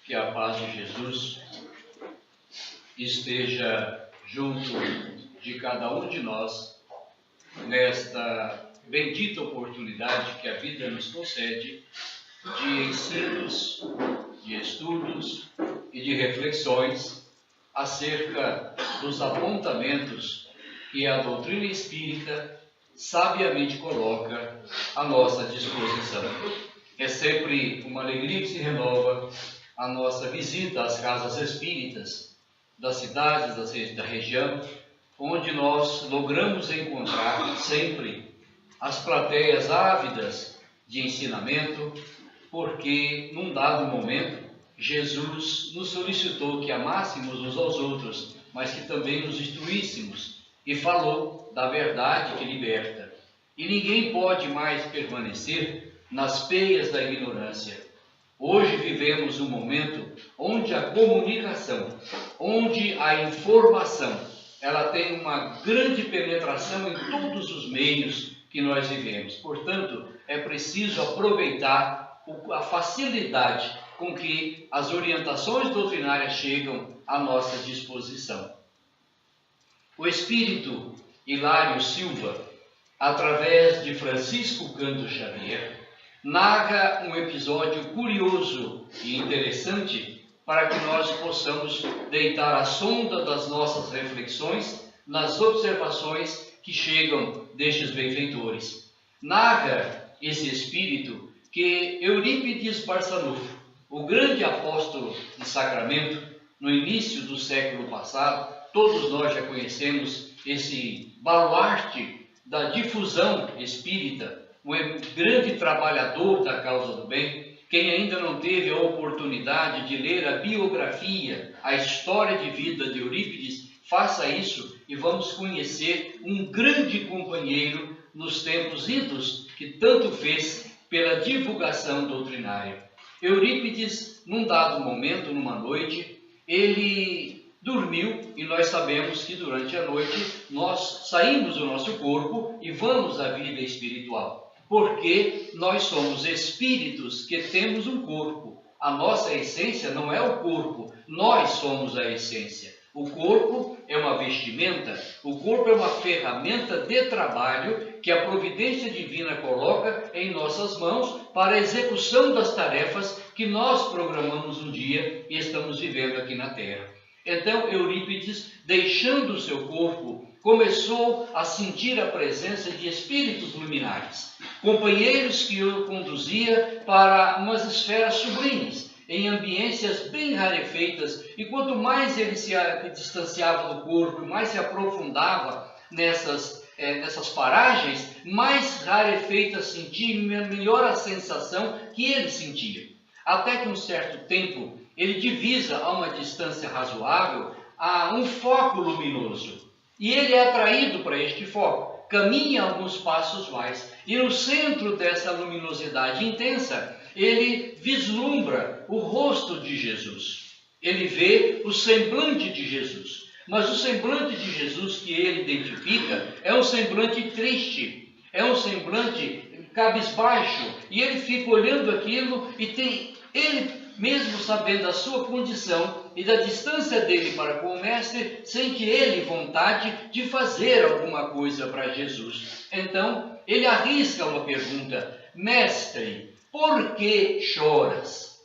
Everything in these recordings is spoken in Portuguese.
Que a paz de Jesus esteja junto de cada um de nós nesta bendita oportunidade que a vida nos concede de ensinos, de estudos e de reflexões acerca dos apontamentos que a doutrina espírita sabiamente coloca à nossa disposição. É sempre uma alegria que se renova a nossa visita às casas espíritas das cidades, da região, onde nós logramos encontrar sempre as plateias ávidas de ensinamento, porque num dado momento Jesus nos solicitou que amássemos uns aos outros, mas que também nos instruíssemos, e falou da verdade que liberta. E ninguém pode mais permanecer nas peias da ignorância. Hoje vivemos um momento onde a comunicação, onde a informação, ela tem uma grande penetração em todos os meios que nós vivemos. Portanto, é preciso aproveitar a facilidade com que as orientações doutrinárias chegam à nossa disposição. O espírito Hilário Silva, através de Francisco Canto Xavier, narra um episódio curioso e interessante para que nós possamos deitar a sonda das nossas reflexões nas observações que chegam destes benfeitores. Narra esse espírito que Eurípides Barçanufo, o grande apóstolo de Sacramento, no início do século passado, todos nós já conhecemos esse baluarte da difusão espírita, um grande trabalhador da causa do bem. Quem ainda não teve a oportunidade de ler a biografia, a história de vida de Eurípides, faça isso e vamos conhecer um grande companheiro nos tempos idos que tanto fez pela divulgação doutrinária. Eurípides, num dado momento, numa noite, ele dormiu, e nós sabemos que durante a noite nós saímos do nosso corpo e vamos à vida espiritual. Porque nós somos espíritos que temos um corpo. A nossa essência não é o corpo, nós somos a essência. O corpo é uma vestimenta, o corpo é uma ferramenta de trabalho que a providência divina coloca em nossas mãos para a execução das tarefas que nós programamos um dia e estamos vivendo aqui na Terra. Então, Eurípides, deixando o seu corpo, começou a sentir a presença de espíritos luminares, companheiros que o conduzia para umas esferas sublimes, em ambiências bem rarefeitas, e quanto mais ele se distanciava do corpo, mais se aprofundava nessas paragens, mais rarefeitas sentia, melhor a sensação que ele sentia. Até que um certo tempo, ele divisa a uma distância razoável a um foco luminoso. E ele é atraído para este foco, caminha alguns passos mais, e no centro dessa luminosidade intensa, ele vislumbra o rosto de Jesus. Ele vê o semblante de Jesus. Mas o semblante de Jesus que ele identifica é um semblante triste, é um semblante cabisbaixo, e ele fica olhando aquilo e ele mesmo sabendo a sua condição e da distância dele para com o Mestre, sente ele vontade de fazer alguma coisa para Jesus. Então, ele arrisca uma pergunta: Mestre, por que choras?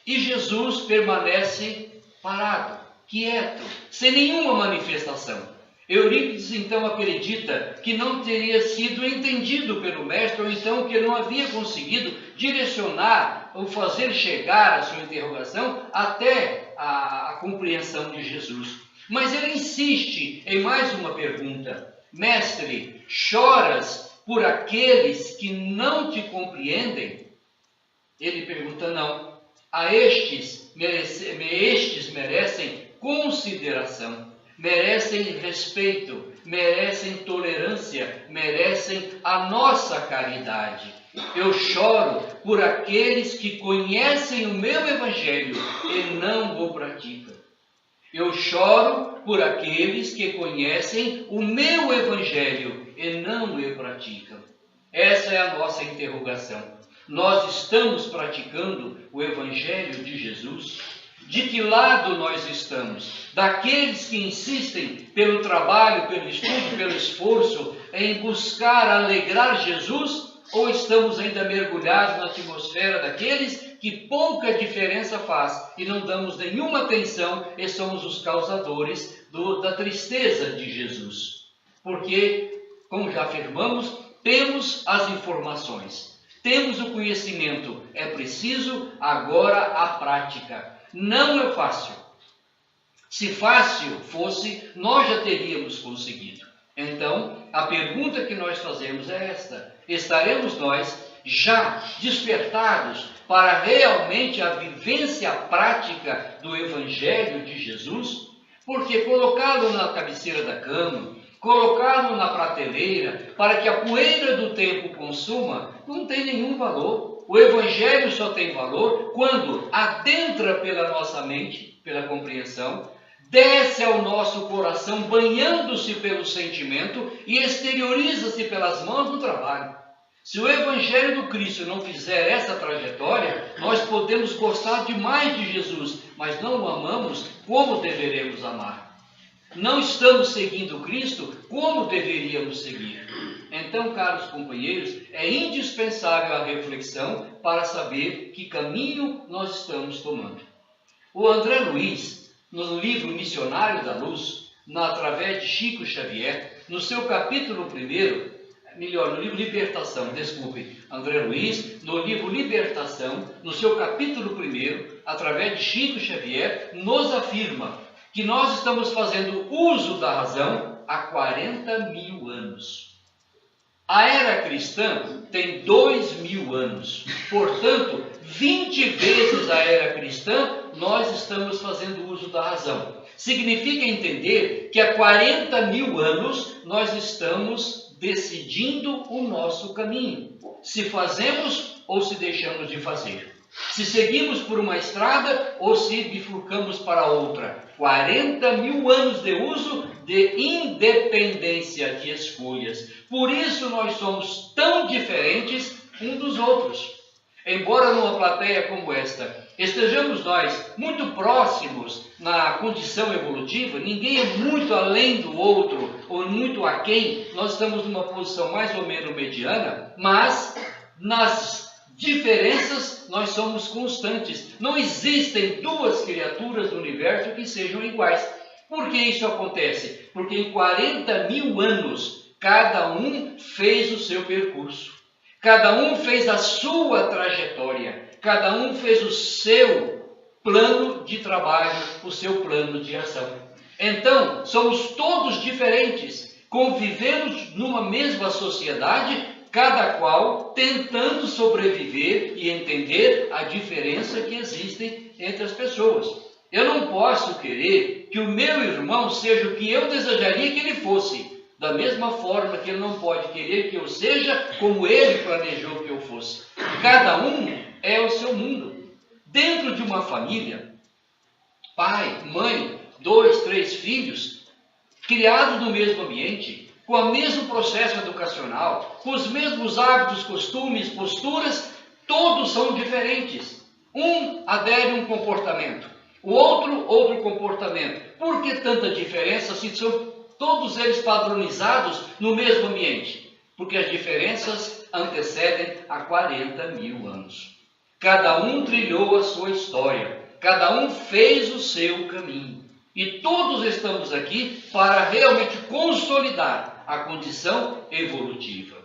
E Jesus permanece parado, quieto, sem nenhuma manifestação. Eurípides então acredita que não teria sido entendido pelo Mestre, ou então que ele não havia conseguido direcionar ou fazer chegar a sua interrogação até a compreensão de Jesus. Mas ele insiste em mais uma pergunta: Mestre, choras por aqueles que não te compreendem? Ele pergunta: não, estes merecem consideração, merecem respeito, merecem tolerância, merecem a nossa caridade. Eu choro por aqueles que conhecem o meu Evangelho e não o praticam. Eu choro por aqueles que conhecem o meu Evangelho e não o praticam. Essa é a nossa interrogação. Nós estamos praticando o Evangelho de Jesus? De que lado nós estamos? Daqueles que insistem pelo trabalho, pelo estudo, pelo esforço, em buscar alegrar Jesus? Ou estamos ainda mergulhados na atmosfera daqueles que pouca diferença faz e não damos nenhuma atenção e somos os causadores da tristeza de Jesus? Porque, como já afirmamos, temos as informações, temos o conhecimento, é preciso agora a prática. Não é fácil. Se fácil fosse, nós já teríamos conseguido. Então, a pergunta que nós fazemos é esta: estaremos nós já despertados para realmente a vivência prática do Evangelho de Jesus? Porque colocá-lo na cabeceira da cama, colocá-lo na prateleira, para que a poeira do tempo consuma, não tem nenhum valor. O Evangelho só tem valor quando adentra pela nossa mente, pela compreensão, desce ao nosso coração, banhando-se pelo sentimento e exterioriza-se pelas mãos do trabalho. Se o Evangelho do Cristo não fizer essa trajetória, nós podemos gostar demais de Jesus, mas não o amamos como deveremos amar. Não estamos seguindo Cristo como deveríamos seguir. Então, caros companheiros, é indispensável a reflexão para saber que caminho nós estamos tomando. O André Luiz, no livro Missionário da Luz, através de Chico Xavier, no seu capítulo 1, no livro Libertação, André Luiz, no livro Libertação, no seu capítulo 1, através de Chico Xavier, nos afirma que nós estamos fazendo uso da razão há 40.000 anos. A era cristã tem 2.000 anos, portanto, 20 vezes a era cristã nós estamos fazendo uso da razão. Significa entender que há 40.000 anos nós estamos decidindo o nosso caminho, se fazemos ou se deixamos de fazer, se seguimos por uma estrada ou se bifurcamos para outra. 40.000 anos de uso de independência de escolhas. Por isso nós somos tão diferentes uns dos outros. Embora numa plateia como esta estejamos nós muito próximos na condição evolutiva, ninguém é muito além do outro ou muito aquém, nós estamos numa posição mais ou menos mediana, mas nas diferenças nós somos constantes. Não existem duas criaturas do universo que sejam iguais. Por que isso acontece? Porque em 40.000 anos cada um fez o seu percurso, cada um fez a sua trajetória, cada um fez o seu plano de trabalho, o seu plano de ação. Então, somos todos diferentes, convivemos numa mesma sociedade, cada qual tentando sobreviver e entender a diferença que existe entre as pessoas. Eu não posso querer que o meu irmão seja o que eu desejaria que ele fosse, da mesma forma que ele não pode querer que eu seja como ele planejou que eu fosse. Cada um é o seu mundo. Dentro de uma família, pai, mãe, 2, 3 filhos, criados no mesmo ambiente, com o mesmo processo educacional, com os mesmos hábitos, costumes, posturas, todos são diferentes. Um adere a um comportamento, o outro comportamento. Por que tanta diferença se são todos eles padronizados no mesmo ambiente? Porque as diferenças antecedem a 40.000 anos. Cada um trilhou a sua história, cada um fez o seu caminho. E todos estamos aqui para realmente consolidar a condição evolutiva.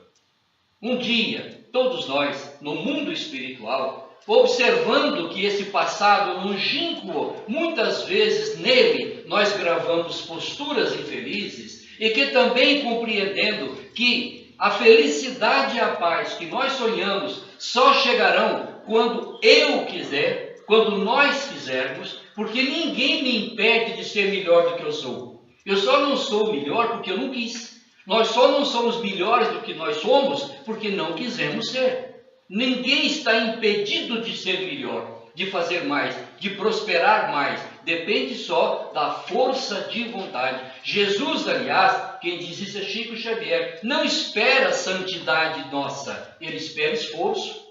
Um dia, todos nós, no mundo espiritual, observando que esse passado longínquo, muitas vezes nele nós gravamos posturas infelizes, e que também compreendendo que a felicidade e a paz que nós sonhamos só chegarão quando eu quiser, quando nós quisermos, porque ninguém me impede de ser melhor do que eu sou. Eu só não sou melhor porque eu não quis. Nós só não somos melhores do que nós somos porque não quisemos ser. Ninguém está impedido de ser melhor, de fazer mais, de prosperar mais. Depende só da força de vontade. Jesus, aliás, quem diz isso é Chico Xavier, não espera santidade nossa, ele espera esforço.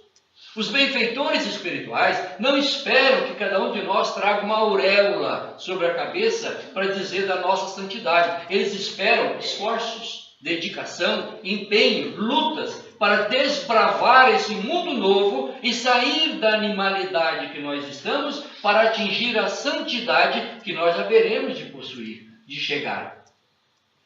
Os benfeitores espirituais não esperam que cada um de nós traga uma auréola sobre a cabeça para dizer da nossa santidade. Eles esperam esforços, dedicação, empenho, lutas para desbravar esse mundo novo e sair da animalidade que nós estamos para atingir a santidade que nós haveremos de possuir, de chegar.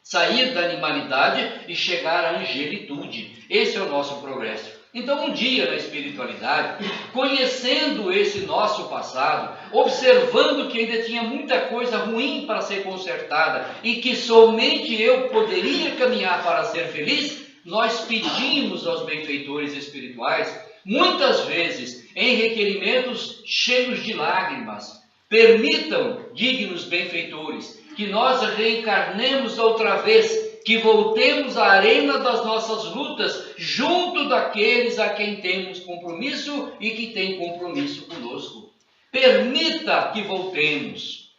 Sair da animalidade e chegar à angelitude. Esse é o nosso progresso. Então, um dia na espiritualidade, conhecendo esse nosso passado, observando que ainda tinha muita coisa ruim para ser consertada e que somente eu poderia caminhar para ser feliz, nós pedimos aos benfeitores espirituais, muitas vezes em requerimentos cheios de lágrimas: permitam, dignos benfeitores, que nós reencarnemos outra vez, que voltemos à arena das nossas lutas, junto daqueles a quem temos compromisso e que têm compromisso conosco. Permita que voltemos.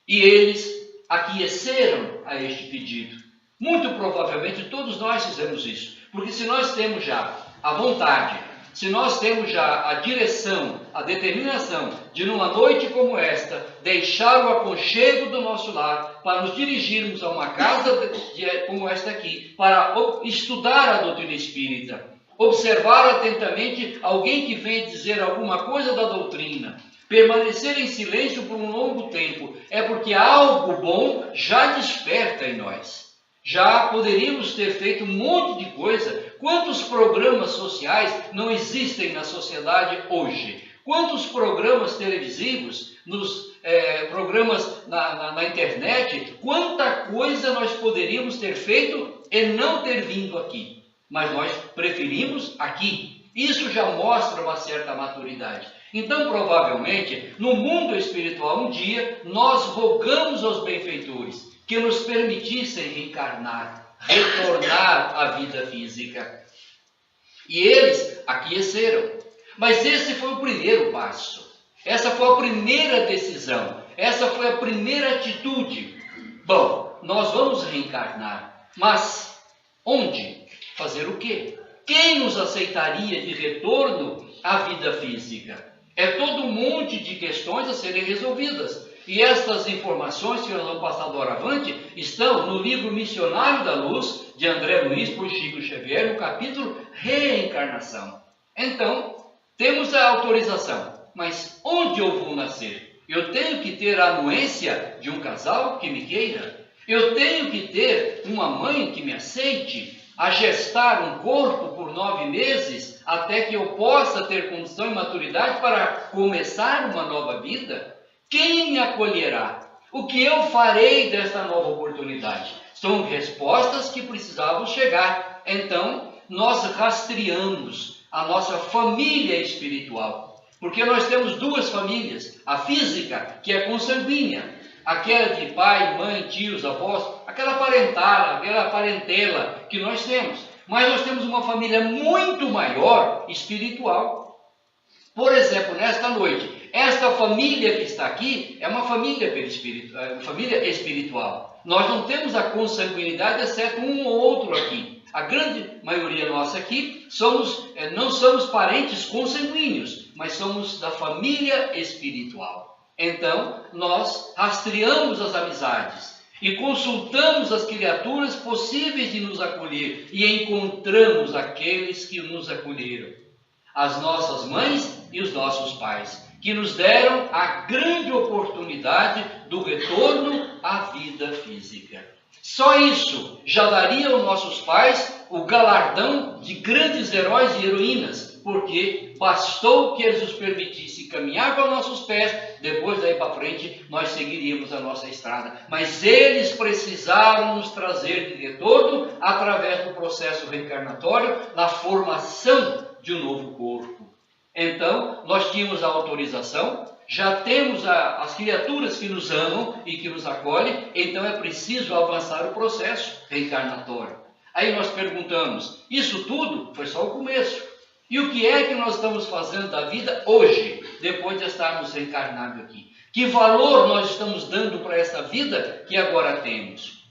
E eles aqueceram a este pedido. Muito provavelmente todos nós fizemos isso, porque se nós temos já a vontade, se nós temos já a direção, a determinação de numa noite como esta, deixar o aconchego do nosso lar, para nos dirigirmos a uma casa como esta aqui, para estudar a doutrina espírita, observar atentamente alguém que venha dizer alguma coisa da doutrina, permanecer em silêncio por um longo tempo, é porque algo bom já desperta em nós. Já poderíamos ter feito um monte de coisa. Quantos programas sociais não existem na sociedade hoje? Quantos programas televisivos, programas na internet, quanta coisa nós poderíamos ter feito e não ter vindo aqui. Mas nós preferimos aqui. Isso já mostra uma certa maturidade. Então, provavelmente, no mundo espiritual, um dia, nós rogamos aos benfeitores que nos permitissem reencarnar, retornar à vida física. E eles aqueceram. Mas esse foi o primeiro passo. Essa foi a primeira decisão. Essa foi a primeira atitude. Bom, nós vamos reencarnar. Mas onde? Fazer o quê? Quem nos aceitaria de retorno à vida física? É todo um monte de questões a serem resolvidas. E estas informações que nós vamos passar doravante estão no livro Missionário da Luz, de André Luiz por Chico Xavier, no capítulo Reencarnação. Então, temos a autorização. Mas onde eu vou nascer? Eu tenho que ter a anuência de um casal que me queira? Eu tenho que ter uma mãe que me aceite? A gestar um corpo por 9 meses, até que eu possa ter condição e maturidade para começar uma nova vida? Quem me acolherá? O que eu farei desta nova oportunidade? São respostas que precisavam chegar. Então, nós rastreamos a nossa família espiritual. Porque nós temos duas famílias. A física, que é consanguínea. Aquela de pai, mãe, tios, avós. Aquela parentela que nós temos. Mas nós temos uma família muito maior espiritual. Por exemplo, nesta noite, esta família que está aqui é uma família espiritual. Nós não temos a consanguinidade, exceto um ou outro aqui. A grande maioria nossa aqui não somos parentes consanguíneos, mas somos da família espiritual. Então, nós rastreamos as amizades e consultamos as criaturas possíveis de nos acolher e encontramos aqueles que nos acolheram. As nossas mães e os nossos pais, que nos deram a grande oportunidade do retorno à vida física. Só isso já daria aos nossos pais o galardão de grandes heróis e heroínas, porque bastou que eles nos permitissem caminhar com os nossos pés, depois daí para frente nós seguiríamos a nossa estrada. Mas eles precisaram nos trazer de retorno através do processo reencarnatório, na formação de um novo corpo. Então, nós tínhamos a autorização, já temos as criaturas que nos amam e que nos acolhem, então é preciso avançar o processo reencarnatório. Aí nós perguntamos, isso tudo foi só o começo. E o que é que nós estamos fazendo da vida hoje, depois de estarmos reencarnados aqui? Que valor nós estamos dando para essa vida que agora temos?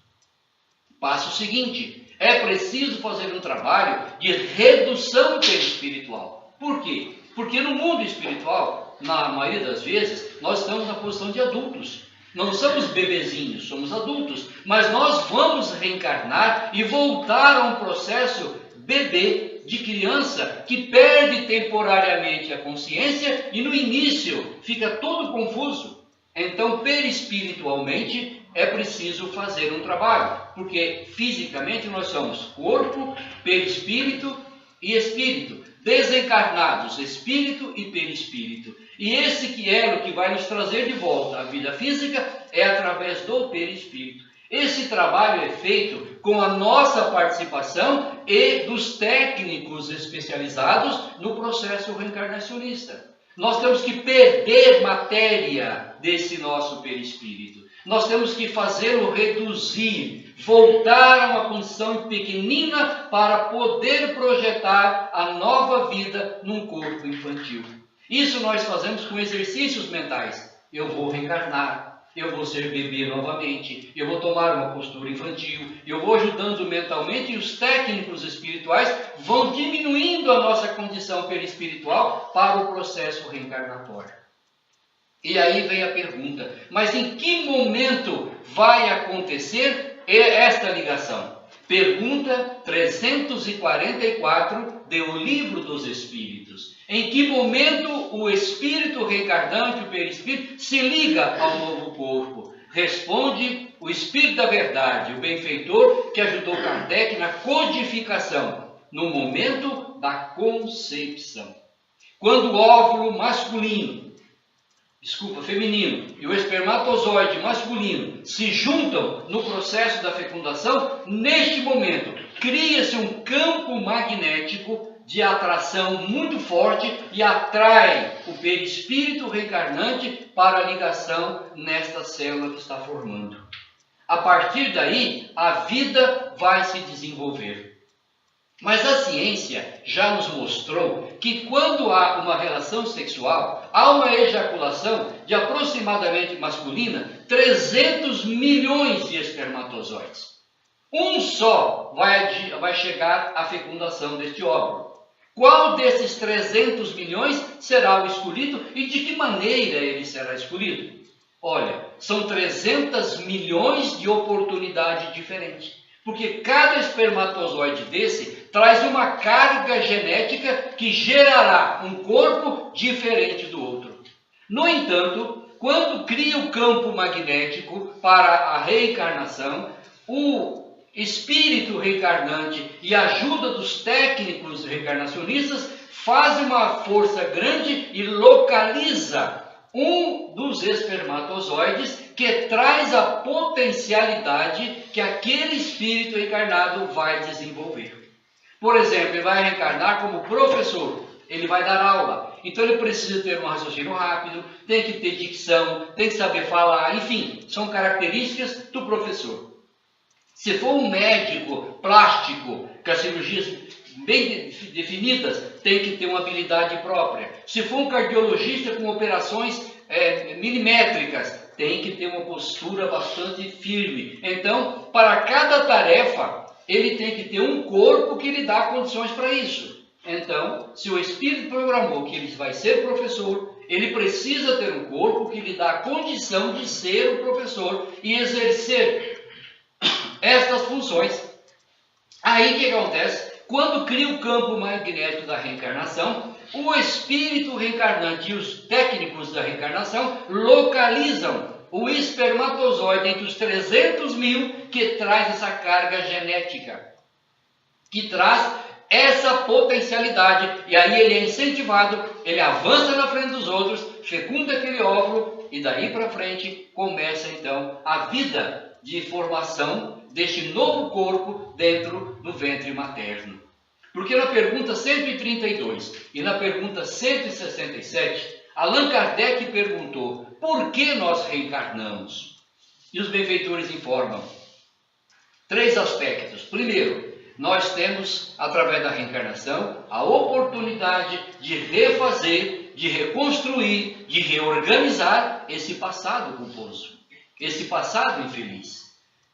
Passo seguinte, é preciso fazer um trabalho de redução perispiritual. espiritual. Por quê? Porque no mundo espiritual, na maioria das vezes, nós estamos na posição de adultos. Não somos bebezinhos, somos adultos. Mas nós vamos reencarnar e voltar a um processo bebê, de criança, que perde temporariamente a consciência e no início fica todo confuso. Então, perispiritualmente, é preciso fazer um trabalho, porque fisicamente nós somos corpo, perispírito e espírito, desencarnados, espírito e perispírito. E esse elo que vai nos trazer de volta à vida física é através do perispírito. Esse trabalho é feito com a nossa participação e dos técnicos especializados no processo reencarnacionista. Nós temos que perder matéria desse nosso perispírito. Nós temos que fazê-lo reduzir, voltar a uma condição pequenina para poder projetar a nova vida num corpo infantil. Isso nós fazemos com exercícios mentais. Eu vou reencarnar, eu vou ser bebê novamente, eu vou tomar uma postura infantil, eu vou ajudando mentalmente e os técnicos espirituais vão diminuindo a nossa condição perispiritual para o processo reencarnatório. E aí vem a pergunta, mas em que momento vai acontecer esta ligação? Pergunta 344 do Livro dos Espíritos. Em que momento o espírito reencarnante, o perispírito, se liga ao novo corpo? Responde o Espírito da Verdade, o benfeitor que ajudou Kardec na codificação, no momento da concepção. Quando o óvulo feminino e o espermatozoide masculino se juntam no processo da fecundação, neste momento cria-se um campo magnético de atração muito forte e atrai o perispírito reencarnante para a ligação nesta célula que está formando. A partir daí, a vida vai se desenvolver. Mas a ciência já nos mostrou que quando há uma relação sexual, há uma ejaculação de aproximadamente masculina 300 milhões de espermatozoides. Um só vai chegar à fecundação deste óvulo. Qual desses 300 milhões será o escolhido e de que maneira ele será escolhido? Olha, são 300 milhões de oportunidades diferentes. Porque cada espermatozoide desse traz uma carga genética que gerará um corpo diferente do outro. No entanto, quando cria o campo magnético para a reencarnação, o espírito reencarnante e a ajuda dos técnicos reencarnacionistas faz uma força grande e localiza um dos espermatozoides que traz a potencialidade que aquele espírito encarnado vai desenvolver. Por exemplo, ele vai reencarnar como professor, ele vai dar aula, então ele precisa ter um raciocínio rápido, tem que ter dicção, tem que saber falar, enfim, são características do professor. Se for um médico plástico, com as cirurgias bem definidas, tem que ter uma habilidade própria. Se for um cardiologista com operações milimétricas, tem que ter uma postura bastante firme. Então, para cada tarefa, ele tem que ter um corpo que lhe dá condições para isso. Então, se o Espírito programou que ele vai ser professor, ele precisa ter um corpo que lhe dá a condição de ser o professor e exercer estas funções. Aí o que acontece? Quando cria o campo magnético da reencarnação, o espírito reencarnante e os técnicos da reencarnação localizam o espermatozoide entre os 300 mil que traz essa carga genética, que traz essa potencialidade, e aí ele é incentivado, ele avança na frente dos outros, fecunda aquele óvulo, e daí para frente começa então a vida de formação deste novo corpo dentro do ventre materno. Porque na pergunta 132 e na pergunta 167, Allan Kardec perguntou: por que nós reencarnamos? E os benfeitores informam 3 aspectos. Primeiro, nós temos, através da reencarnação, a oportunidade de refazer, de reconstruir, de reorganizar esse passado culposo, esse passado infeliz.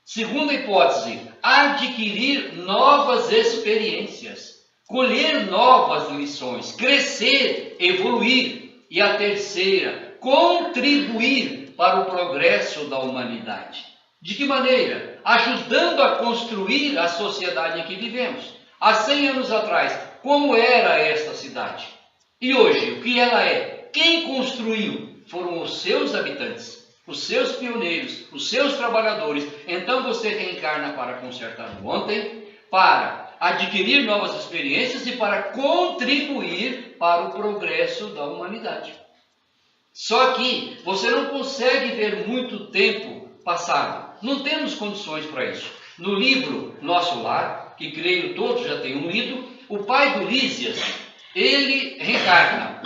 Segunda hipótese, adquirir novas experiências, colher novas lições, crescer, evoluir. E a terceira, contribuir para o progresso da humanidade. De que maneira? Ajudando a construir a sociedade em que vivemos. Há 100 anos atrás, como era esta cidade? E hoje, o que ela é? Quem construiu? Foram os seus habitantes, os seus pioneiros, os seus trabalhadores. Então você reencarna para consertar o ontem, para adquirir novas experiências e para contribuir para o progresso da humanidade. Só que você não consegue ver muito tempo passado. Não temos condições para isso. No livro Nosso Lar, que creio todos já tenham lido, o pai do Lísias, ele reencarna.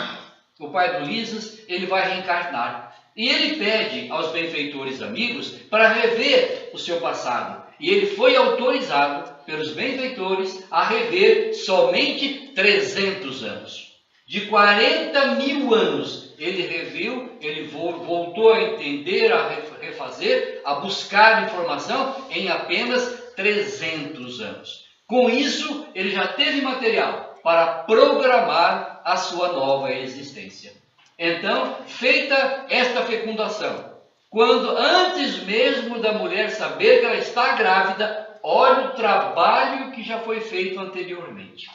O pai do Lísias, ele vai reencarnar. E ele pede aos benfeitores amigos para rever o seu passado. E ele foi autorizado pelos benfeitores a rever somente 300 anos. De 40.000 anos, ele reviu, ele voltou a entender, a refazer, a buscar informação em apenas 300 anos. Com isso, ele já teve material para programar a sua nova existência. Então, feita esta fecundação, quando antes mesmo da mulher saber que ela está grávida, olha o trabalho que já foi feito anteriormente.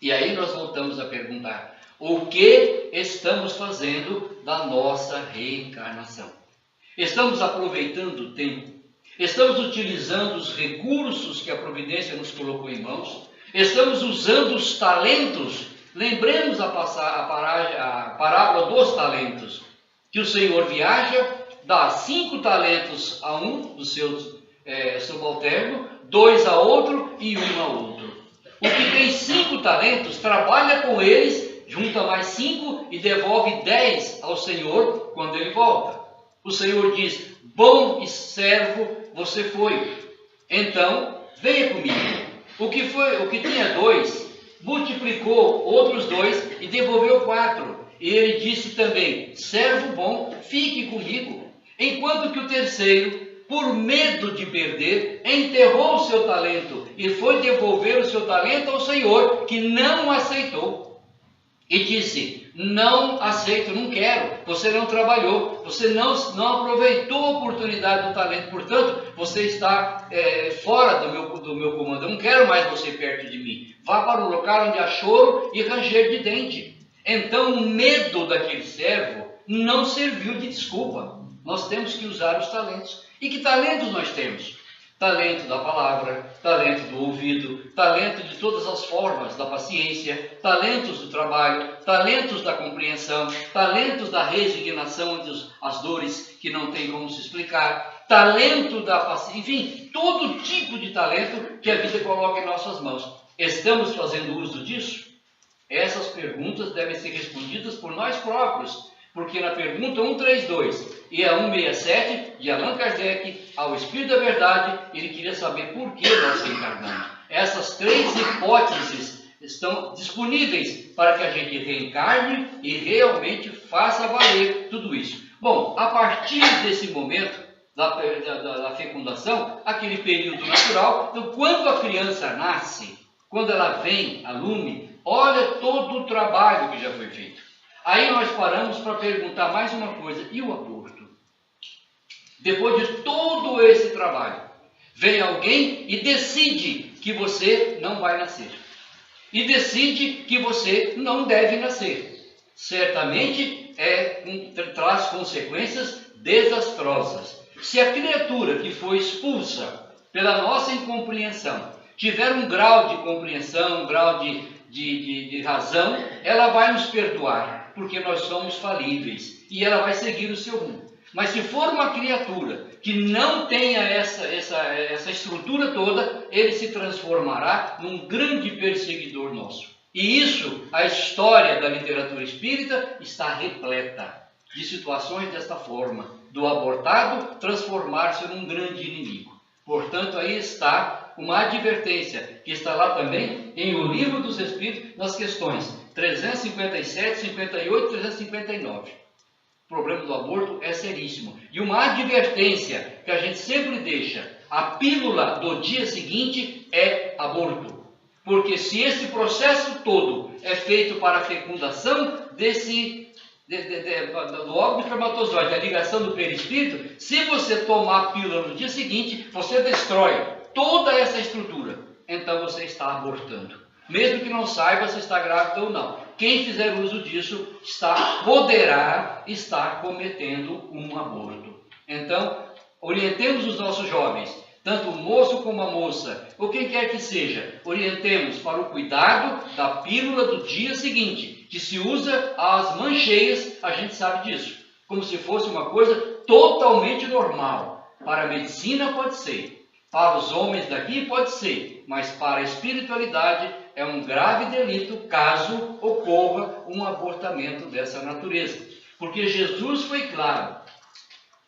E aí nós voltamos a perguntar, o que estamos fazendo da nossa reencarnação? Estamos aproveitando o tempo? Estamos utilizando os recursos que a providência nos colocou em mãos? Estamos usando os talentos? Lembremos a parábola dos talentos, que o Senhor viaja, dá 5 talentos a um do seu subalterno, 2 a outro e 1 a outro. O que tem 5 talentos, trabalha com eles, junta mais 5 e devolve 10 ao Senhor quando ele volta. O Senhor diz, bom e servo você foi, então venha comigo. O que tinha 2, multiplicou outros 2 e devolveu 4. E ele disse também, servo bom, fique comigo. Enquanto que o terceiro, por medo de perder, enterrou o seu talento e foi devolver o seu talento ao Senhor, que não aceitou. E disse, não aceito, não quero, você não trabalhou, você não aproveitou a oportunidade do talento, portanto, você está fora do meu comando, eu não quero mais você perto de mim. Vá para um local onde há choro e ranger de dente. Então, o medo daquele servo não serviu de desculpa. Nós temos que usar os talentos. E que talentos nós temos? Talento da palavra, talento do ouvido, talento de todas as formas da paciência, talentos do trabalho, talentos da compreensão, talentos da resignação ante as dores que não tem como se explicar, talento da paciência, enfim, todo tipo de talento que a vida coloca em nossas mãos. Estamos fazendo uso disso? Essas perguntas devem ser respondidas por nós próprios, porque na pergunta 132 e a 167 de Allan Kardec, ao Espírito da Verdade, ele queria saber por que nós reencarnamos. Essas 3 hipóteses estão disponíveis para que a gente reencarne e realmente faça valer tudo isso. Bom, a partir desse momento da fecundação, aquele período natural, então quando a criança nasce, quando ela vem a lume, olha todo o trabalho que já foi feito. Aí nós paramos para perguntar mais uma coisa, e o aborto? Depois de todo esse trabalho, vem alguém e decide que você não vai nascer. E decide que você não deve nascer. Certamente traz consequências desastrosas. Se a criatura que foi expulsa pela nossa incompreensão tiver um grau de compreensão, um grau de razão, ela vai nos perdoar, porque nós somos falíveis, e ela vai seguir o seu rumo. Mas se for uma criatura que não tenha essa estrutura toda, ele se transformará num grande perseguidor nosso. E isso, a história da literatura espírita está repleta de situações desta forma, do abortado transformar-se num grande inimigo. Portanto, aí está uma advertência, que está lá também em O Livro dos Espíritos, nas questões 357, 58 e 359. O problema do aborto é seríssimo. E uma advertência que a gente sempre deixa, a pílula do dia seguinte é aborto. Porque se esse processo todo é feito para a fecundação do óvulo espermatozoide, a ligação do perispírito, se você tomar a pílula no dia seguinte, você destrói toda essa estrutura. Então você está abortando. Mesmo que não saiba se está grávida ou não. Quem fizer uso disso poderá estar cometendo um aborto. Então, orientemos os nossos jovens, tanto o moço como a moça, ou quem quer que seja, orientemos para o cuidado da pílula do dia seguinte, que se usa às mães cheias, a gente sabe disso, como se fosse uma coisa totalmente normal. Para a medicina pode ser, para os homens daqui pode ser, mas para a espiritualidade é um grave delito caso ocorra um abortamento dessa natureza. Porque Jesus foi claro,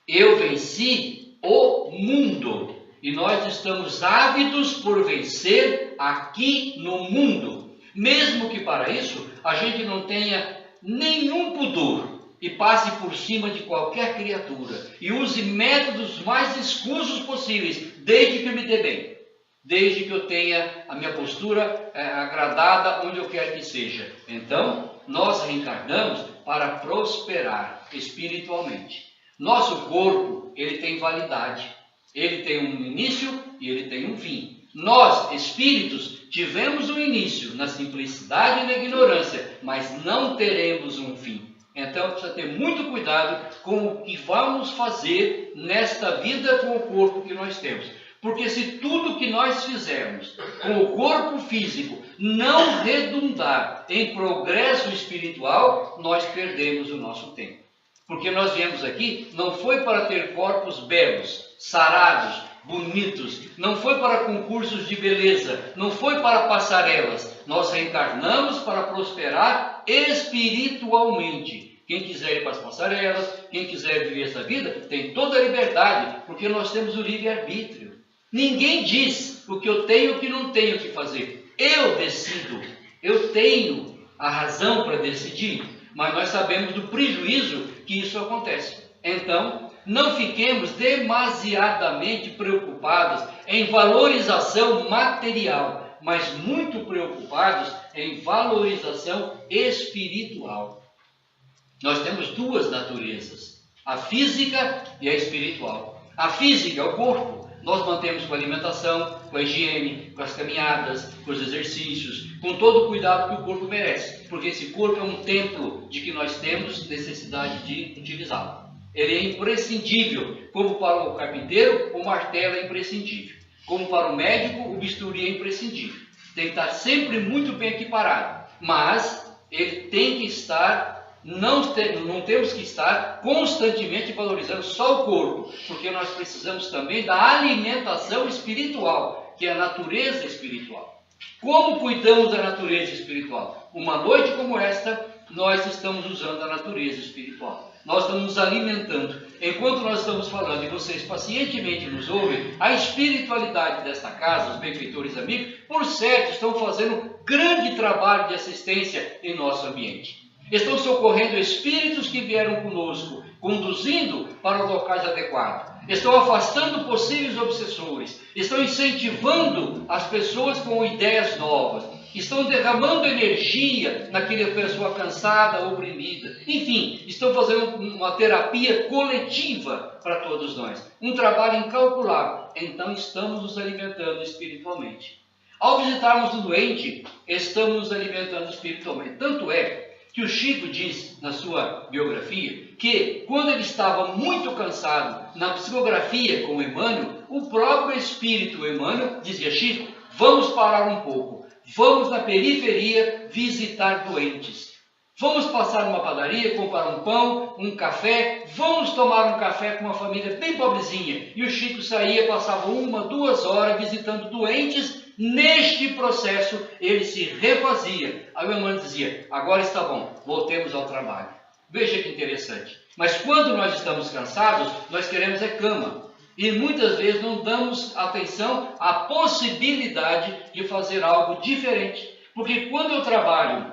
eu venci o mundo. E nós estamos ávidos por vencer aqui no mundo. Mesmo que para isso a gente não tenha nenhum pudor e passe por cima de qualquer criatura e use métodos mais escusos possíveis, desde que eu me dê bem, desde que eu tenha a minha postura agradada onde eu quero que seja. Então, nós reencarnamos para prosperar espiritualmente. Nosso corpo, ele tem validade. Ele tem um início e ele tem um fim. Nós, espíritos, tivemos um início na simplicidade e na ignorância, mas não teremos um fim. Então, precisa ter muito cuidado com o que vamos fazer nesta vida com o corpo que nós temos. Porque se tudo que nós fizermos com o corpo físico não redundar em progresso espiritual, nós perdemos o nosso tempo. Porque nós viemos aqui, não foi para ter corpos belos, sarados, bonitos, não foi para concursos de beleza, não foi para passarelas. Nós reencarnamos para prosperar espiritualmente. Quem quiser ir para as passarelas, quem quiser viver essa vida, tem toda a liberdade, porque nós temos o livre-arbítrio. Ninguém diz o que eu tenho e o que não tenho que fazer. Eu decido, eu tenho a razão para decidir, mas nós sabemos do prejuízo que isso acontece. Então, não fiquemos demasiadamente preocupados em valorização material, mas muito preocupados em valorização espiritual. Nós temos duas naturezas, a física e a espiritual. A física é o corpo. Nós mantemos com a alimentação, com a higiene, com as caminhadas, com os exercícios, com todo o cuidado que o corpo merece, porque esse corpo é um templo de que nós temos necessidade de utilizá-lo. Ele é imprescindível, como para o carpinteiro, o martelo é imprescindível. Como para o médico, o bisturi é imprescindível. Tem que estar sempre muito bem equiparado, mas ele tem que estar, não temos que estar constantemente valorizando só o corpo, porque nós precisamos também da alimentação espiritual, que é a natureza espiritual. Como cuidamos da natureza espiritual? Uma noite como esta, nós estamos usando a natureza espiritual. Nós estamos nos alimentando. Enquanto nós estamos falando e vocês pacientemente nos ouvem, a espiritualidade desta casa, os benfeitores amigos, por certo, estão fazendo grande trabalho de assistência em nosso ambiente. Estão socorrendo espíritos que vieram conosco, conduzindo para os locais adequados. Estão afastando possíveis obsessores. Estão incentivando as pessoas com ideias novas. Estão derramando energia naquela pessoa cansada, oprimida. Enfim, estão fazendo uma terapia coletiva para todos nós. Um trabalho incalculável. Então, estamos nos alimentando espiritualmente. Ao visitarmos o doente, estamos nos alimentando espiritualmente. Tanto é que o Chico diz na sua biografia que quando ele estava muito cansado na psicografia com Emmanuel, o próprio espírito Emmanuel dizia: Chico, vamos parar um pouco, vamos na periferia visitar doentes. Vamos passar numa padaria, comprar um pão, um café, vamos tomar um café com uma família bem pobrezinha. E o Chico saía, passava 1, 2 horas visitando doentes. Neste processo, ele se refazia. Aí o Emmanuel dizia: agora está bom, voltemos ao trabalho. Veja que interessante. Mas quando nós estamos cansados, nós queremos é cama. E muitas vezes não damos atenção à possibilidade de fazer algo diferente. Porque quando eu trabalho,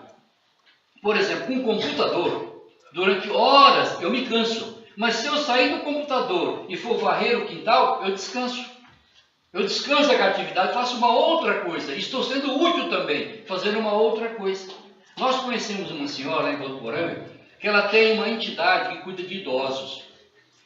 por exemplo, com um computador, durante horas eu me canso. Mas se eu sair do computador e for varrer o quintal, eu descanso. Eu descanso da catividade, faço uma outra coisa. Estou sendo útil também, fazendo uma outra coisa. Nós conhecemos uma senhora em Votuporanga, que ela tem uma entidade que cuida de idosos.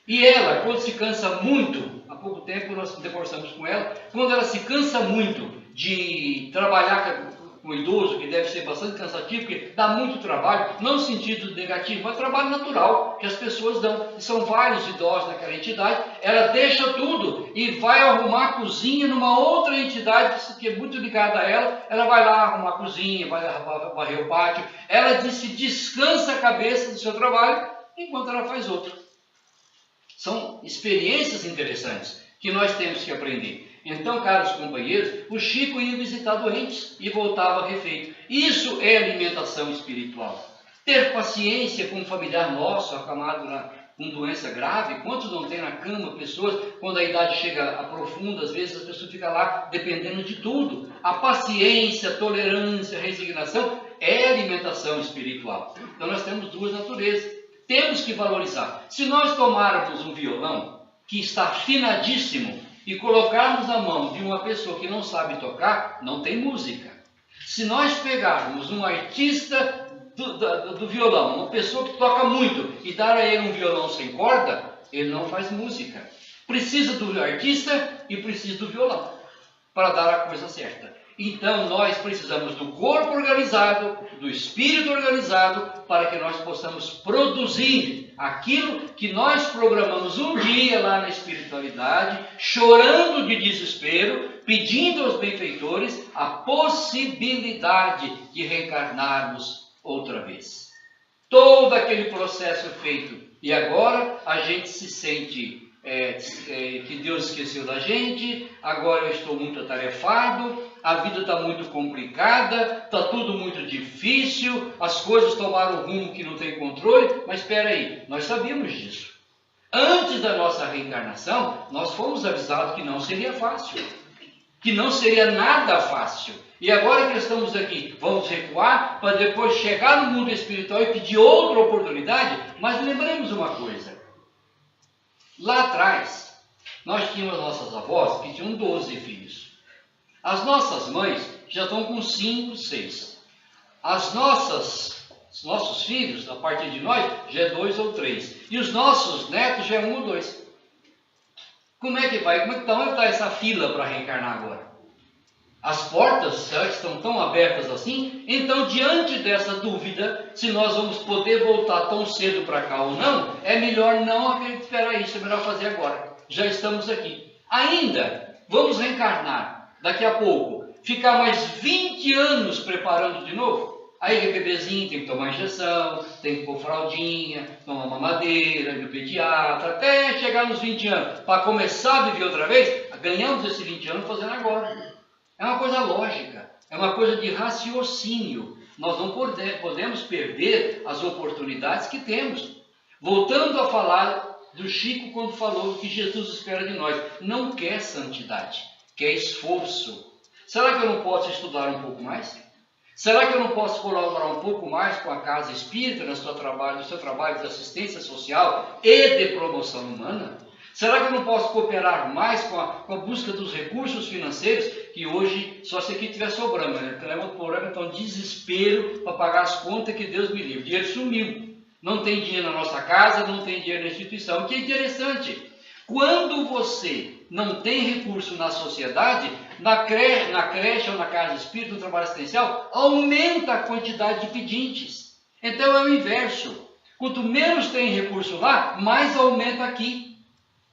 E ela, quando se cansa muito, há pouco tempo nós conversamos com ela, quando ela se cansa muito de trabalhar com o idoso, que deve ser bastante cansativo, porque dá muito trabalho, não no sentido negativo, mas trabalho natural que as pessoas dão. E são vários idosos naquela entidade. Ela deixa tudo e vai arrumar a cozinha numa outra entidade que é muito ligada a ela. Ela vai lá arrumar a cozinha, vai varrer o pátio. Ela descansa a cabeça do seu trabalho enquanto ela faz outro. São experiências interessantes que nós temos que aprender. Então, caros companheiros, o Chico ia visitar doentes e voltava refeito. Isso é alimentação espiritual. Ter paciência com um familiar nosso acamado com doença grave. Quantos não tem na cama pessoas, quando a idade chega a profunda, às vezes a pessoa fica lá dependendo de tudo. A paciência, a tolerância, a resignação é alimentação espiritual. Então nós temos duas naturezas. Temos que valorizar. Se nós tomarmos um violão que está afinadíssimo e colocarmos na mão de uma pessoa que não sabe tocar, não tem música. Se nós pegarmos um artista do violão, uma pessoa que toca muito, e dar a ele um violão sem corda, ele não faz música. Precisa do artista e precisa do violão para dar a coisa certa. Então nós precisamos do corpo organizado, do espírito organizado, para que nós possamos produzir aquilo que nós programamos um dia lá na espiritualidade, chorando de desespero, pedindo aos benfeitores a possibilidade de reencarnarmos outra vez. Todo aquele processo feito, e agora a gente se sente que Deus esqueceu da gente, agora eu estou muito atarefado, a vida está muito complicada, está tudo muito difícil, as coisas tomaram um rumo que não tem controle, mas espera aí, nós sabíamos disso. Antes da nossa reencarnação, nós fomos avisados que não seria fácil, que não seria nada fácil. E agora que estamos aqui, vamos recuar para depois chegar no mundo espiritual e pedir outra oportunidade, mas lembremos uma coisa. Lá atrás, nós tínhamos nossas avós que tinham 12 filhos. As nossas mães já estão com 5, 6. Os nossos filhos, a partir de nós, já é 2 ou 3. E os nossos netos já é 1 ou 2. Como é que vai? Onde está essa fila para reencarnar agora? As portas, será que estão tão abertas assim? Então, diante dessa dúvida, se nós vamos poder voltar tão cedo para cá ou não, é melhor não esperar isso, é melhor fazer agora. Já estamos aqui. Ainda, vamos reencarnar daqui a pouco, ficar mais 20 anos preparando de novo? Aí o bebezinho tem que tomar injeção, tem que pôr fraldinha, tomar mamadeira, ir no pediatra, até chegar nos 20 anos. Para começar a viver outra vez, ganhamos esses 20 anos fazendo agora. É uma coisa lógica, é uma coisa de raciocínio. Nós não podemos perder as oportunidades que temos. Voltando a falar do Chico quando falou que Jesus espera de nós. Não quer santidade, quer esforço. Será que eu não posso estudar um pouco mais? Será que eu não posso colaborar um pouco mais com a Casa Espírita no seu trabalho de assistência social e de promoção humana? Será que eu não posso cooperar mais com a busca dos recursos financeiros, que hoje só se aqui estiver sobrando, né? Leva o programa, então, desespero para pagar as contas, que Deus me livre. O dinheiro sumiu. Não tem dinheiro na nossa casa, não tem dinheiro na instituição. O que é interessante, quando você não tem recurso na sociedade, na creche ou na casa espírita, no trabalho assistencial, aumenta a quantidade de pedintes. Então é o inverso. Quanto menos tem recurso lá, mais aumenta aqui.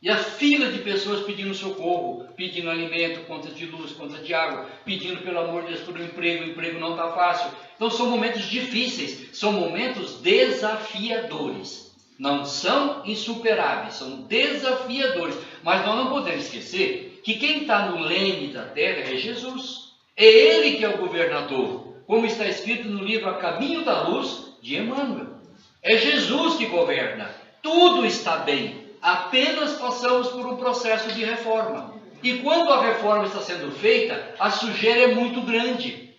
E a fila de pessoas pedindo socorro, pedindo alimento, conta de luz, conta de água, pedindo pelo amor de Deus por um emprego, o emprego não está fácil. Então são momentos difíceis, são momentos desafiadores. Não são insuperáveis, são desafiadores. Mas nós não podemos esquecer que quem está no leme da terra é Jesus. É Ele que é o governador, como está escrito no livro A Caminho da Luz, de Emmanuel. É Jesus que governa. Tudo está bem. Apenas passamos por um processo de reforma. E quando a reforma está sendo feita, a sujeira é muito grande.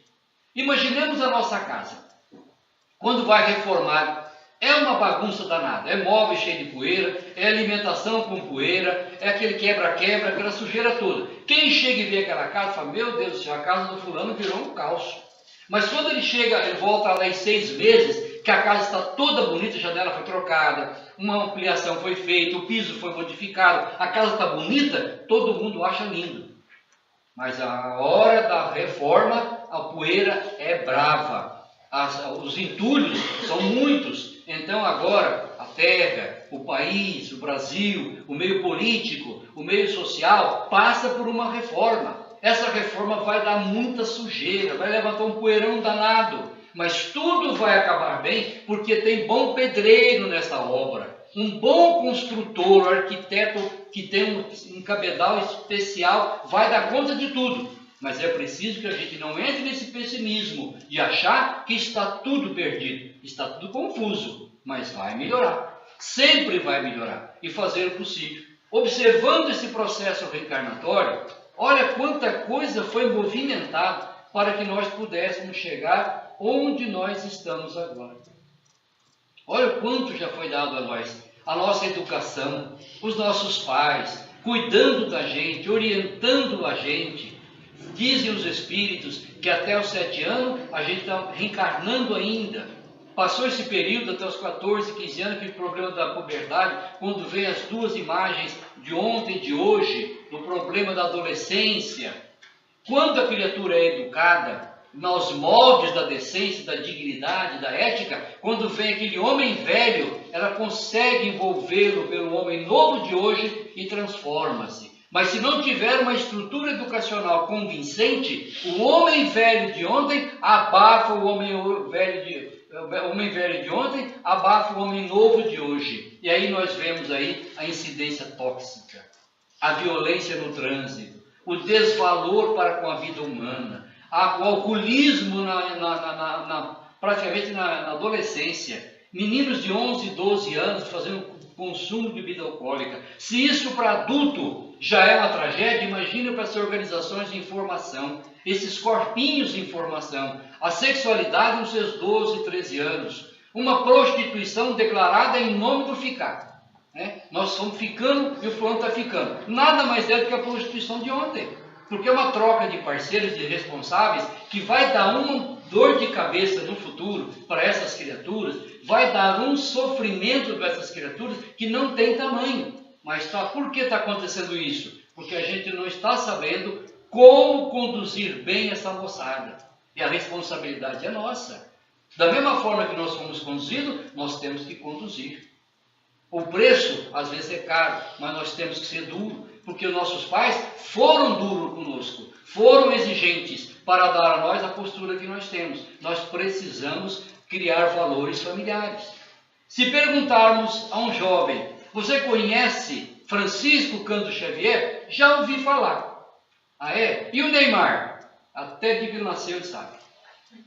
Imaginemos a nossa casa. Quando vai reformar, É uma bagunça danada, é móvel cheio de poeira, é alimentação com poeira, é aquele quebra-quebra, aquela sujeira toda. Quem chega e vê aquela casa, fala, meu Deus do céu, a casa do fulano virou um caos. Mas quando ele chega, ele volta lá em 6 meses, que a casa está toda bonita, a janela foi trocada, uma ampliação foi feita, o piso foi modificado, a casa está bonita, todo mundo acha lindo. Mas a hora da reforma, a poeira é brava. Os entulhos são muitos. Então agora a terra, o país, o Brasil, o meio político, o meio social passa por uma reforma. Essa reforma vai dar muita sujeira, vai levantar um poeirão danado, mas tudo vai acabar bem porque tem bom pedreiro nessa obra, um bom construtor, arquiteto que tem um cabedal especial, vai dar conta de tudo. Mas é preciso que a gente não entre nesse pessimismo de achar que está tudo perdido. Está tudo confuso, mas vai melhorar. Sempre vai melhorar e fazer o possível. Observando esse processo reencarnatório, olha quanta coisa foi movimentada para que nós pudéssemos chegar onde nós estamos agora. Olha o quanto já foi dado a nós. A nossa educação, os nossos pais, cuidando da gente, orientando a gente. Dizem os espíritos que até os 7 anos a gente está reencarnando ainda. Passou esse período até os 14, 15 anos, que o problema da puberdade, quando vem as duas imagens de ontem e de hoje, o problema da adolescência. Quando a criatura é educada, nos moldes da decência, da dignidade, da ética, quando vem aquele homem velho, ela consegue envolvê-lo pelo homem novo de hoje e transforma-se. Mas se não tiver uma estrutura educacional convincente, o homem velho de ontem abafa o homem velho de ontem, abafa o homem novo de hoje. E aí nós vemos aí a incidência tóxica, a violência no trânsito, o desvalor para com a vida humana, o alcoolismo praticamente na adolescência. Meninos de 11, 12 anos fazendo consumo de bebida alcoólica. Se isso para adulto já é uma tragédia, imagina para as organizações de informação, esses corpinhos de informação, a sexualidade nos seus 12, 13 anos, uma prostituição declarada em nome do ficar. Nós estamos ficando e o fulano está ficando. Nada mais é do que a prostituição de ontem, porque é uma troca de parceiros e responsáveis que vai dar uma dor de cabeça no futuro para essas criaturas, vai dar um sofrimento para essas criaturas que não tem tamanho. Mas por que está acontecendo isso? Porque a gente não está sabendo como conduzir bem essa moçada. E a responsabilidade é nossa. Da mesma forma que nós fomos conduzidos, nós temos que conduzir. O preço, às vezes, é caro, mas nós temos que ser duros, porque os nossos pais foram duros conosco, foram exigentes para dar a nós a postura que nós temos. Nós precisamos criar valores familiares. Se perguntarmos a um jovem, você conhece Francisco Cândido Xavier? Já ouvi falar. Ah, é? E o Neymar? Até de que ele nasceu, ele sabe.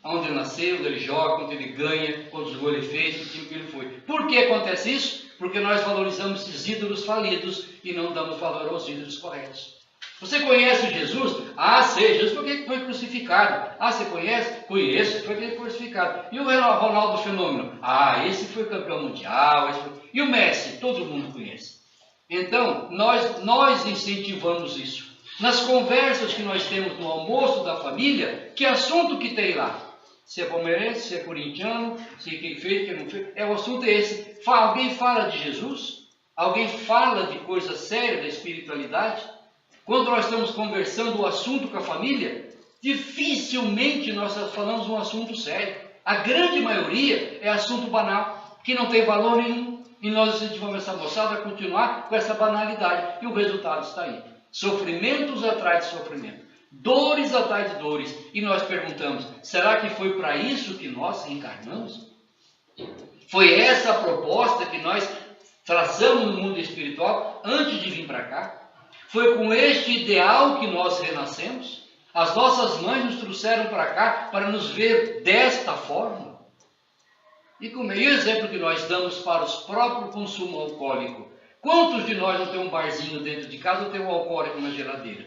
Onde ele nasceu, onde ele joga, onde ele ganha, quantos gols ele fez, que time que ele foi. Por que acontece isso? Porque nós valorizamos esses ídolos falidos e não damos valor aos ídolos corretos. Você conhece Jesus? Ah, sei, Jesus foi crucificado. Ah, você conhece? Conheço, foi crucificado. E o Ronaldo Fenômeno? Ah, esse foi campeão mundial. E o Messi? Todo mundo conhece. Então, nós incentivamos isso. Nas conversas que nós temos no almoço da família, que assunto que tem lá? Se é palmeirense, se é corintiano, se quem fez, quem não fez. O assunto é esse. Alguém fala de Jesus? Alguém fala de coisa séria da espiritualidade? Quando nós estamos conversando o assunto com a família, dificilmente nós falamos um assunto sério. A grande maioria é assunto banal, que não tem valor nenhum. E nós incentivamos essa moçada a continuar com essa banalidade. E o resultado está aí. Sofrimentos atrás de sofrimento. Dores atrás de dores. E nós perguntamos, será que foi para isso que nós reencarnamos? Foi essa a proposta que nós traçamos no mundo espiritual antes de vir para cá? Foi com este ideal que nós renascemos? As nossas mães nos trouxeram para cá para nos ver desta forma? E o exemplo que nós damos para os próprios consumo alcoólico. Quantos de nós não tem um barzinho dentro de casa ou tem um alcoólico na geladeira?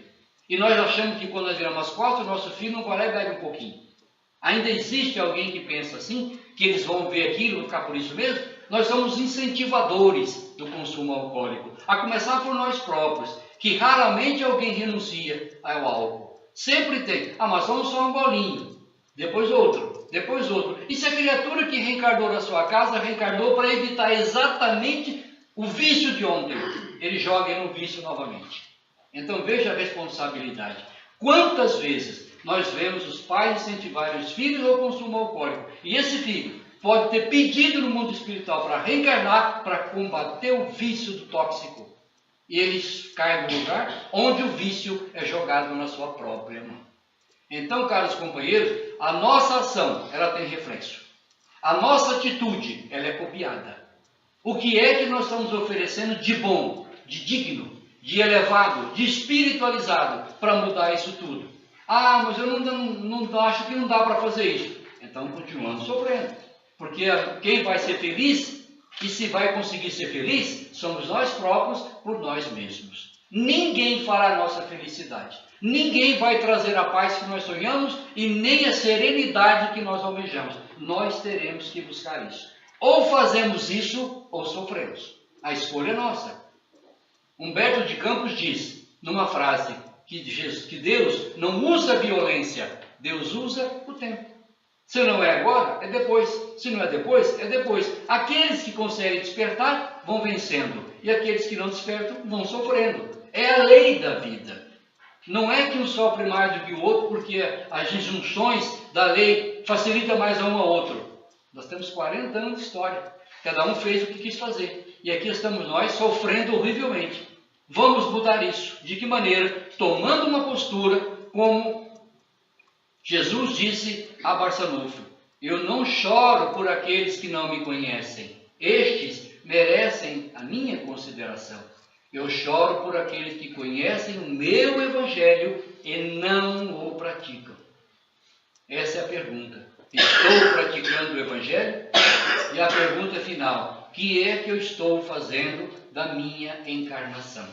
E nós achamos que quando nós viramos as costas, o nosso filho não vai lá e bebe um pouquinho. Ainda existe alguém que pensa assim, que eles vão ver aquilo e ficar por isso mesmo? nós somos incentivadores do consumo alcoólico, a começar por nós próprios, que raramente alguém renuncia ao álcool. Sempre tem, mas vamos só um golinho, depois outro, depois outro. E se a criatura que reencarnou na sua casa, reencarnou para evitar exatamente o vício de ontem, ele joga no vício novamente. Então veja a responsabilidade. Quantas vezes nós vemos os pais incentivarem os filhos ao consumo alcoólico, e esse filho pode ter pedido no mundo espiritual para reencarnar, para combater o vício do tóxico. E eles caem no lugar onde o vício é jogado na sua própria mão. Então, caros companheiros, a nossa ação, ela tem reflexo. A nossa atitude, ela é copiada. O que é que nós estamos oferecendo de bom, de digno, de elevado, de espiritualizado para mudar isso tudo? Mas eu não acho que não dá para fazer isso. Então continuamos sofrendo. Porque quem vai ser feliz, e se vai conseguir ser feliz, somos nós próprios por nós mesmos. Ninguém fará a nossa felicidade. Ninguém vai trazer a paz que nós sonhamos e nem a serenidade que nós almejamos. Nós teremos que buscar isso. Ou fazemos isso, ou sofremos. A escolha é nossa. Humberto de Campos diz, numa frase, que Deus não usa violência, Deus usa o tempo. Se não é agora, é depois. Se não é depois, é depois. Aqueles que conseguem despertar vão vencendo. E aqueles que não despertam vão sofrendo. É a lei da vida. Não é que um sofre mais do que o outro, porque as injunções da lei facilitam mais a um ao outro. Nós temos 40 anos de história. Cada um fez o que quis fazer. E aqui estamos nós sofrendo horrivelmente. Vamos mudar isso. De que maneira? Tomando uma postura como Jesus disse a Barçanufo: eu não choro por aqueles que não me conhecem. Estes merecem a minha consideração. Eu choro por aqueles que conhecem o meu Evangelho e não o praticam. Essa é a pergunta. Estou praticando o Evangelho? E a pergunta final: o que é que eu estou fazendo da minha encarnação?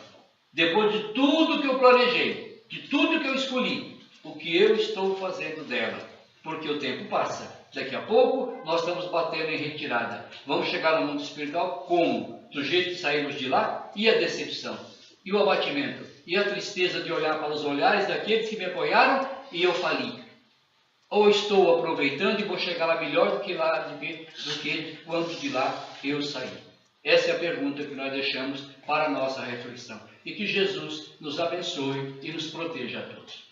Depois de tudo que eu planejei, de tudo que eu escolhi, o que eu estou fazendo dela? Porque o tempo passa. Daqui a pouco nós estamos batendo em retirada. Vamos chegar no mundo espiritual como? Do jeito que saímos de lá? E a decepção? E o abatimento? E a tristeza de olhar para os olhares daqueles que me apoiaram e eu fali? Ou estou aproveitando e vou chegar lá melhor do que quando de lá eu saí? Essa é a pergunta que nós deixamos para a nossa reflexão. E que Jesus nos abençoe e nos proteja a todos.